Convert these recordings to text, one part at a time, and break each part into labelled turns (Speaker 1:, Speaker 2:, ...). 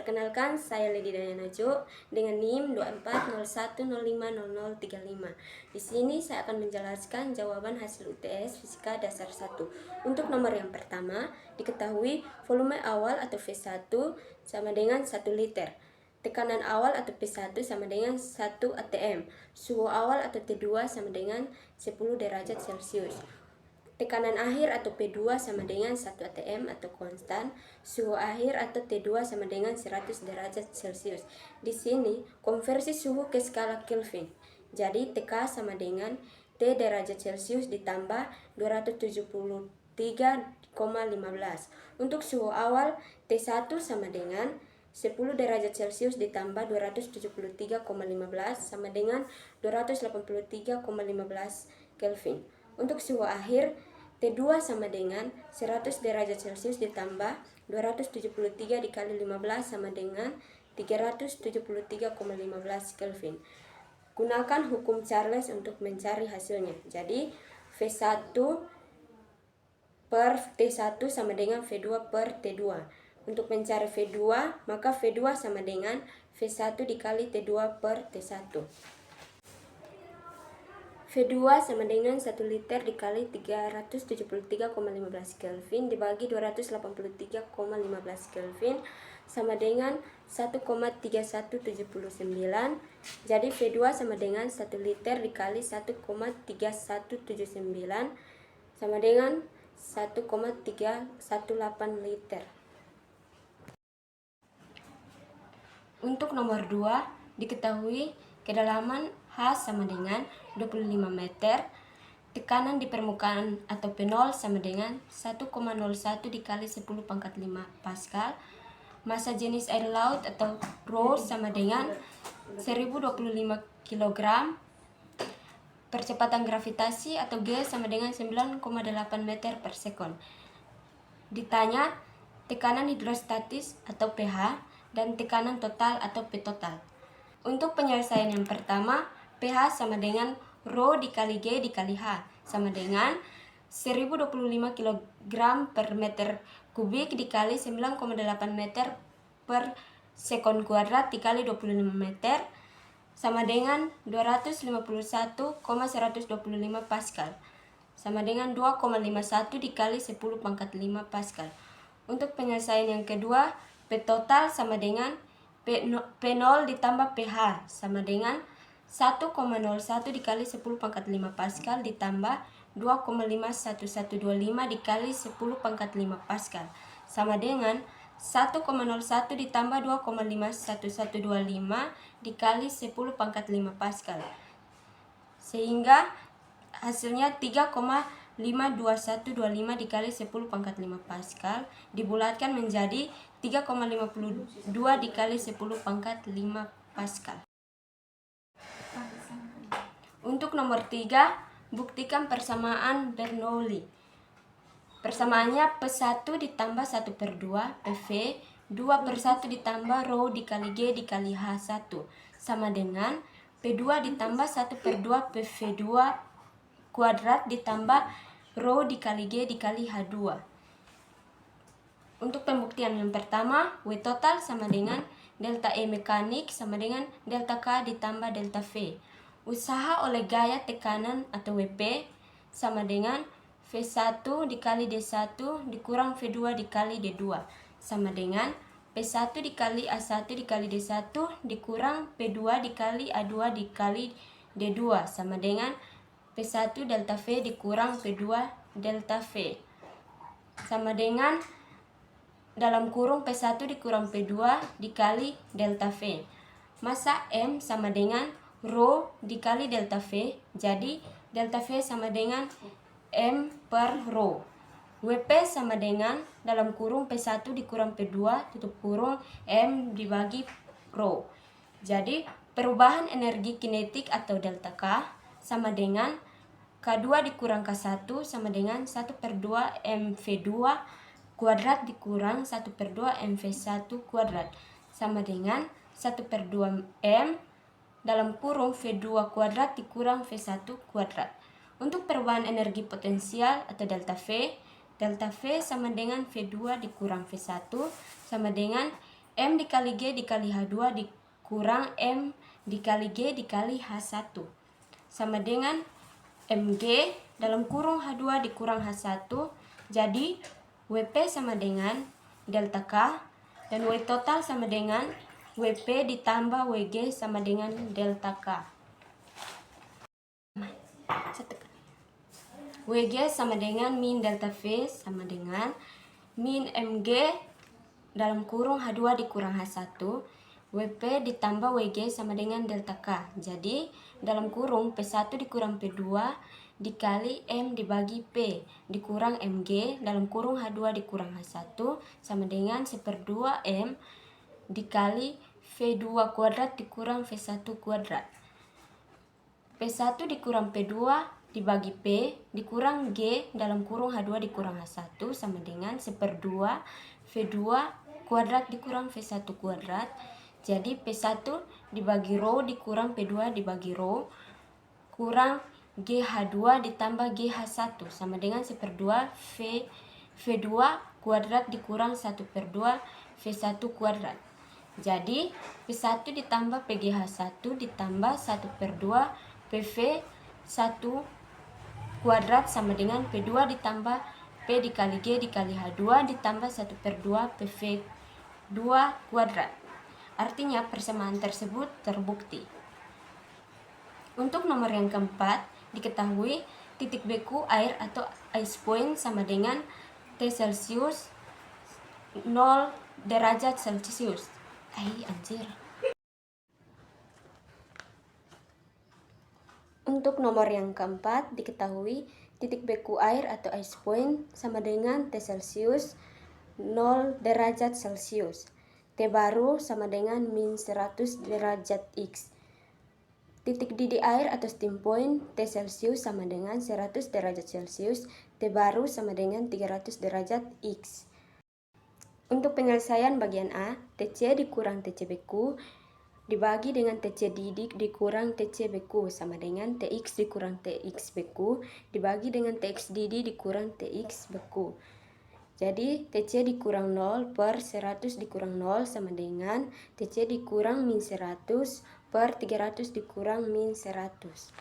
Speaker 1: Perkenalkan, saya Lady Dayana Jo dengan NIM 2401050035. Di sini saya akan menjelaskan jawaban hasil UTS Fisika Dasar 1. Untuk nomor yang pertama, diketahui volume awal atau V1 sama dengan 1 liter. Tekanan awal atau P1 sama dengan 1 atm. Suhu awal atau T2 sama dengan 10 derajat Celcius. Tekanan akhir atau P2 sama dengan 1 atm atau konstan. Suhu akhir atau T2 sama dengan 100 derajat Celcius. Di sini konversi suhu ke skala Kelvin. Jadi TK sama dengan T derajat Celcius ditambah 273,15. Untuk suhu awal T1 sama dengan 10 derajat Celcius ditambah 273,15 sama dengan 283,15 Kelvin. Untuk suhu akhir T2 sama dengan 100 derajat Celcius ditambah 273 dikali 15 sama dengan 373,15 Kelvin. Gunakan hukum Charles untuk mencari hasilnya. Jadi V1 per T1 sama dengan V2 per T2. Untuk mencari V2, maka V2 sama dengan V1 dikali T2 per T1. V2 sama dengan 1 liter dikali 373,15 Kelvin dibagi 283,15 Kelvin sama dengan 1,3179. Jadi V2 sama dengan 1 liter dikali 1,3179 sama dengan 1,318 liter. Untuk nomor 2, diketahui kedalaman H sama dengan 25 meter, tekanan di permukaan atau P0 sama dengan 1,01 dikali 10 pangkat 5 Pascal, massa jenis air laut atau Rho sama dengan 1025 kg, percepatan gravitasi atau G sama dengan 9,8 meter per sekon. Ditanya tekanan hidrostatis atau pH dan tekanan total atau P total. Untuk penyelesaian yang pertama, pH sama dengan Rho dikali G dikali H sama dengan 1025 kg per meter kubik dikali 9,8 meter per sekon kuadrat dikali 25 meter sama dengan 251,125 Pascal sama dengan 2,51 dikali 10 pangkat 5 Pascal. Untuk penyelesaian yang kedua, P total sama dengan P0 ditambah pH sama dengan 1,01 dikali 10 pangkat 5 Pascal ditambah 2,51125 dikali 10 pangkat 5 Pascal sama dengan 1,01 ditambah 2,51125 dikali 10 pangkat 5 Pascal sehingga hasilnya 3,52125 dikali 10 pangkat 5 Pascal dibulatkan menjadi 3,52 dikali 10 pangkat 5 Pascal. Untuk nomor 3, buktikan persamaan Bernoulli. Persamaannya P1 ditambah 1 per 2 PV 2 per 1 ditambah Rho dikali G dikali H1 sama dengan P2 ditambah 1 per 2 PV2 kuadrat ditambah Rho dikali G dikali H2. Untuk pembuktian yang pertama, W total sama dengan delta E mekanik sama dengan delta K ditambah delta V. Usaha oleh gaya tekanan atau WP sama dengan V1 dikali D1 dikurang V2 dikali D2 sama dengan P1 dikali A1 dikali D1 dikurang P2 dikali A2 dikali D2 sama dengan P1 delta V dikurang P2 delta V sama dengan dalam kurung P1 dikurang P2 dikali delta V. Massa M sama dengan Rho dikali delta V, jadi delta V sama dengan M per Rho. WP sama dengan dalam kurung P1 dikurang P2 tutup kurung M dibagi Rho. Jadi perubahan energi kinetik atau delta K sama dengan K2 dikurang K1 sama dengan 1 per 2 MV2 kuadrat dikurang 1 per 2 MV1 kuadrat sama dengan 1 per 2 M dalam kurung V2 kuadrat dikurang V1 kuadrat. Untuk perubahan energi potensial atau delta V sama dengan V2 dikurang V1 sama dengan M dikali G dikali H2 dikurang M dikali G dikali H1 sama dengan Mg dalam kurung H2 dikurang H1. Jadi WP sama dengan delta K dan W total sama dengan WP ditambah WG sama dengan delta K. WG sama dengan min delta V sama dengan min Mg dalam kurung H2 dikurang H1. WP ditambah WG sama dengan delta K. Jadi dalam kurung P1 dikurang P2 dikali M dibagi P dikurang Mg dalam kurung H2 dikurang H1 sama dengan 1/2 M dikali V2 kuadrat dikurang V1 kuadrat. P1 dikurang P2 dibagi P dikurang G dalam kurung H2 dikurang H1 sama dengan 1/2 V2 kuadrat dikurang V1 kuadrat. Jadi P1 dibagi rho dikurang P2 dibagi rho kurang GH2 ditambah GH1 sama dengan 1/2 V2 kuadrat dikurang 1/2 V1 kuadrat. Jadi P1 ditambah PGH1 ditambah 1/2 PV1 kuadrat sama dengan P2 ditambah P dikali G dikali H2 ditambah 1/2 PV2 kuadrat. Artinya persamaan tersebut terbukti. Untuk nomor yang keempat, diketahui titik beku air atau ice point sama dengan T Celsius 0 derajat Celcius. Untuk nomor yang keempat, diketahui titik beku air atau ice point sama dengan T Celsius 0 derajat Celcius. T baru sama dengan min 100 derajat X. Titik didih air atau steam point T Celsius sama dengan 100 derajat Celcius. T baru sama dengan 300 derajat X. Untuk penyelesaian bagian A, TC dikurang TC beku dibagi dengan TC didih dikurang TC beku sama dengan TX dikurang TX beku dibagi dengan TX didih dikurang TX beku. Jadi TC dikurang 0 per 100 dikurang 0 sama dengan TC dikurang min 100 per 300 dikurang min 100.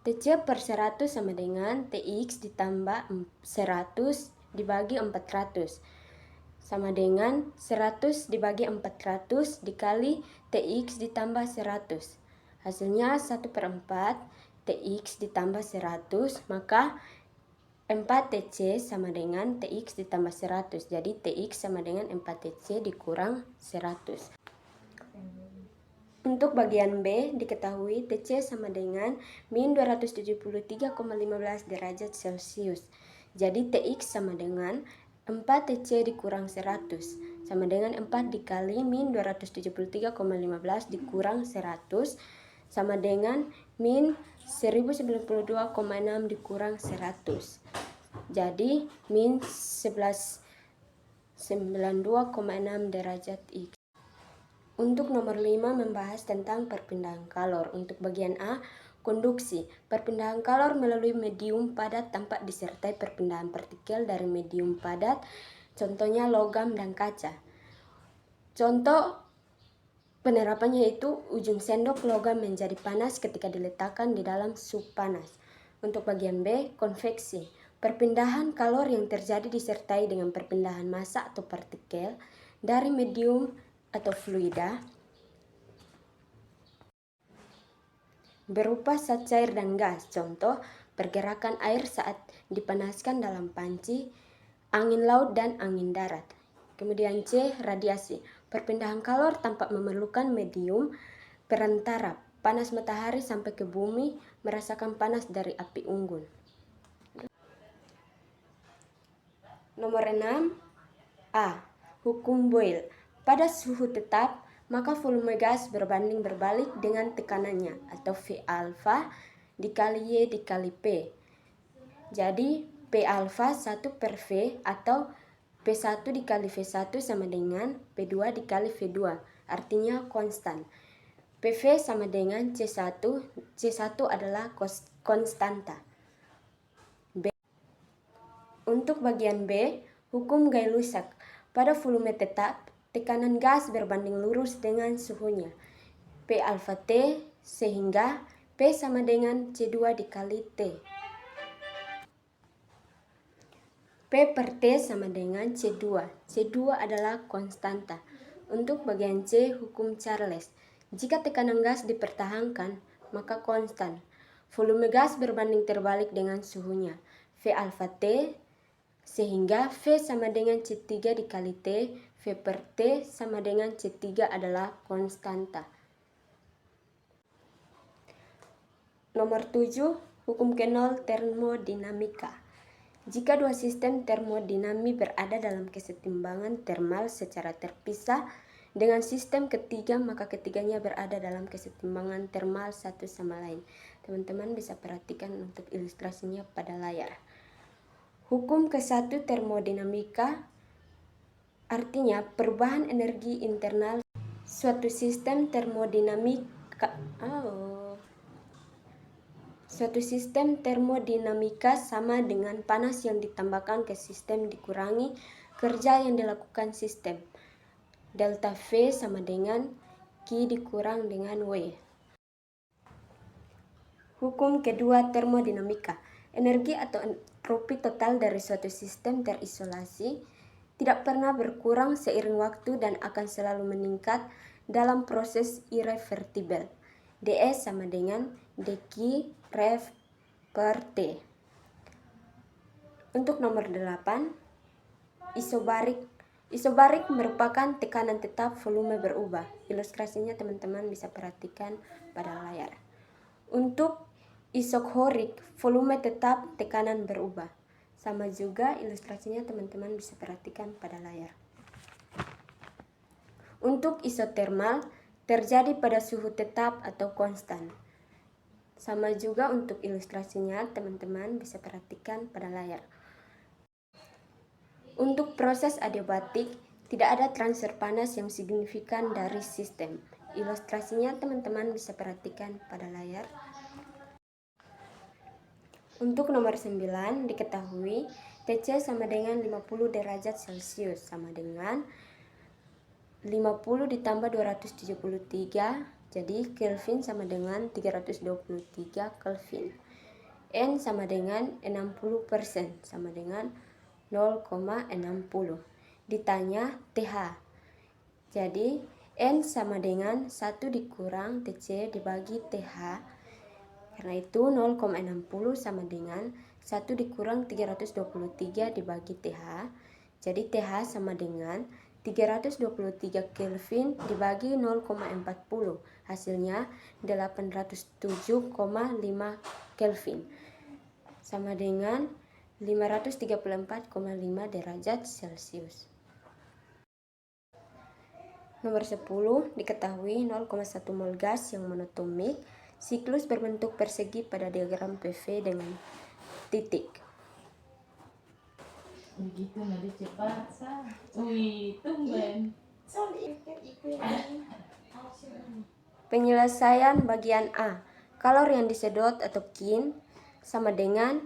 Speaker 1: TC per 100 sama dengan TX ditambah 100 dibagi 400 sama dengan 100 dibagi 400 dikali TX ditambah 100. Hasilnya 1/4 TX ditambah 100, maka 4TC sama dengan TX ditambah 100. Jadi TX sama dengan 4TC dikurang 100. Untuk bagian B, diketahui TC sama dengan min 273,15 derajat Celcius. Jadi TX sama dengan 4TC dikurang 100 sama dengan 4 dikali min 273,15 dikurang 100 sama dengan min 1092,6 dikurang 100. Jadi min 1192,6 derajat X. Untuk nomor 5 membahas tentang perpindahan kalor. Untuk bagian A, konduksi. Perpindahan kalor melalui medium padat tanpa disertai perpindahan partikel dari medium padat. Contohnya logam dan kaca. Contoh penerapannya yaitu ujung sendok logam menjadi panas ketika diletakkan di dalam sup panas. Untuk bagian B, konveksi. Perpindahan kalor yang terjadi disertai dengan perpindahan massa atau partikel dari medium atau fluida berupa zat cair dan gas. Contoh, pergerakan air saat dipanaskan dalam panci, angin laut dan angin darat. Kemudian C, radiasi. Perpindahan kalor tanpa memerlukan medium perantara. Panas matahari sampai ke bumi merasakan panas dari api unggun. Nomor 6 A. Hukum Boyle. Pada suhu tetap, maka volume gas berbanding berbalik dengan tekanannya atau V alfa dikali Y dikali P. Jadi P alfa 1 per V atau P1 dikali V1 sama dengan P2 dikali V2, artinya konstan. PV sama dengan C1, C1 adalah konstanta. B. Untuk bagian B, hukum Gay-Lussac. Pada volume tetap, tekanan gas berbanding lurus dengan suhunya, P alfa T, sehingga P sama dengan C2 dikali T. P per T sama dengan C2. C2 adalah konstanta. Untuk bagian C, hukum Charles. Jika tekanan gas dipertahankan, maka konstan. Volume gas berbanding terbalik dengan suhunya, V alfa T, sehingga V sama dengan C3 dikali T, V per T sama dengan C3 adalah konstanta. Nomor 7, hukum Kenol termodinamika. Jika dua sistem termodinami berada dalam kesetimbangan termal secara terpisah dengan sistem ketiga, maka ketiganya berada dalam kesetimbangan termal satu sama lain. Teman-teman bisa perhatikan untuk ilustrasinya pada layar. Hukum ke-1 termodinamika artinya perubahan energi internal suatu sistem termodinamika. Suatu sistem termodinamika sama dengan panas yang ditambahkan ke sistem dikurangi kerja yang dilakukan sistem. Delta V sama dengan Q dikurang dengan W. Hukum kedua termodinamika. Energi atau entropi total dari suatu sistem terisolasi tidak pernah berkurang seiring waktu dan akan selalu meningkat dalam proses irreversibel. dE sama dengan dQ ref per T. Untuk nomor 8, isobarik. Isobarik merupakan tekanan tetap volume berubah. Ilustrasinya teman-teman bisa perhatikan pada layar. Untuk isokorik, volume tetap, tekanan berubah. Sama juga ilustrasinya teman-teman bisa perhatikan pada layar. Untuk isotermal, terjadi pada suhu tetap atau konstan. Sama juga untuk ilustrasinya teman-teman bisa perhatikan pada layar. Untuk proses adiabatik, tidak ada transfer panas yang signifikan dari sistem. Ilustrasinya teman-teman bisa perhatikan pada layar. Untuk nomor 9 diketahui TC sama dengan 50 derajat Celcius sama dengan 50 ditambah 273, jadi Kelvin sama dengan 323 Kelvin. N sama dengan 60%, sama dengan 0,60. Ditanya TH. Jadi N sama dengan 1 dikurang TC dibagi TH. Karena itu 0,60 sama dengan 1 dikurang 323 dibagi TH. Jadi TH sama dengan 323 Kelvin dibagi 0,40. Hasilnya 807,5 Kelvin. Sama dengan 534,5 derajat Celcius. Nomor 10 diketahui 0,1 mol gas yang monotomik, siklus berbentuk persegi pada diagram PV dengan titik.
Speaker 2: Begitu nanti cepat sah. Wih, tumben.
Speaker 1: Penyelesaian bagian A. Kalor yang disedot atau kin sama dengan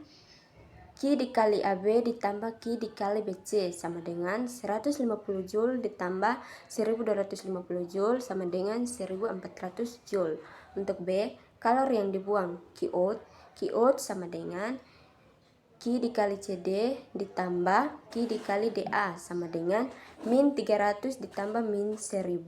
Speaker 1: Q dikali AB ditambah Q dikali BC sama dengan 150 Joule ditambah 1250 Joule sama dengan 1400 Joule. Untuk B, kalor yang dibuang Qout sama dengan Q dikali CD ditambah Q dikali DA sama dengan min 300 ditambah min 1000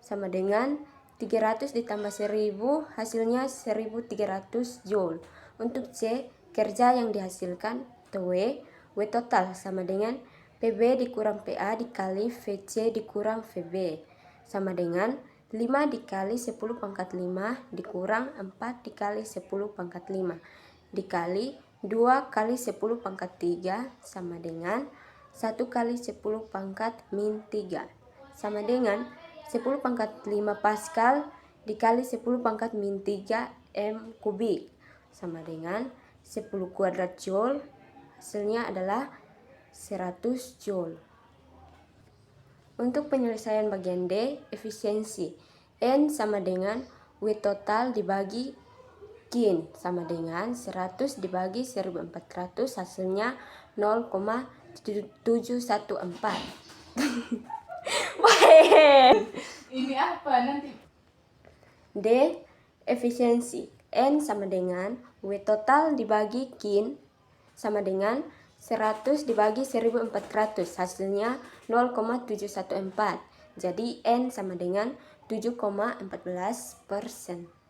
Speaker 1: sama dengan 300 ditambah 1000 hasilnya 1300 Joule. Untuk C, kerja yang dihasilkan atau W total sama dengan PB dikurang PA dikali VC dikurang VB sama dengan 5 dikali 10 pangkat 5 dikurang 4 dikali 10 pangkat 5 dikali 2 kali 10 pangkat 3 sama dengan 1 kali 10 pangkat min 3 sama dengan 10 pangkat 5 Pascal dikali 10 pangkat min 3 M kubik sama dengan 10 kuadrat Joule. Hasilnya adalah 100 Joule. Untuk penyelesaian bagian D, efisiensi N sama dengan W total dibagi Kin sama dengan 100 dibagi 1400 hasilnya 0,714. Baik.
Speaker 2: Ini apa nanti?
Speaker 1: D. Efisiensi. N sama dengan W total dibagi Kin sama dengan 100 dibagi 1400. Hasilnya 0,714. Jadi N sama dengan 7,14%.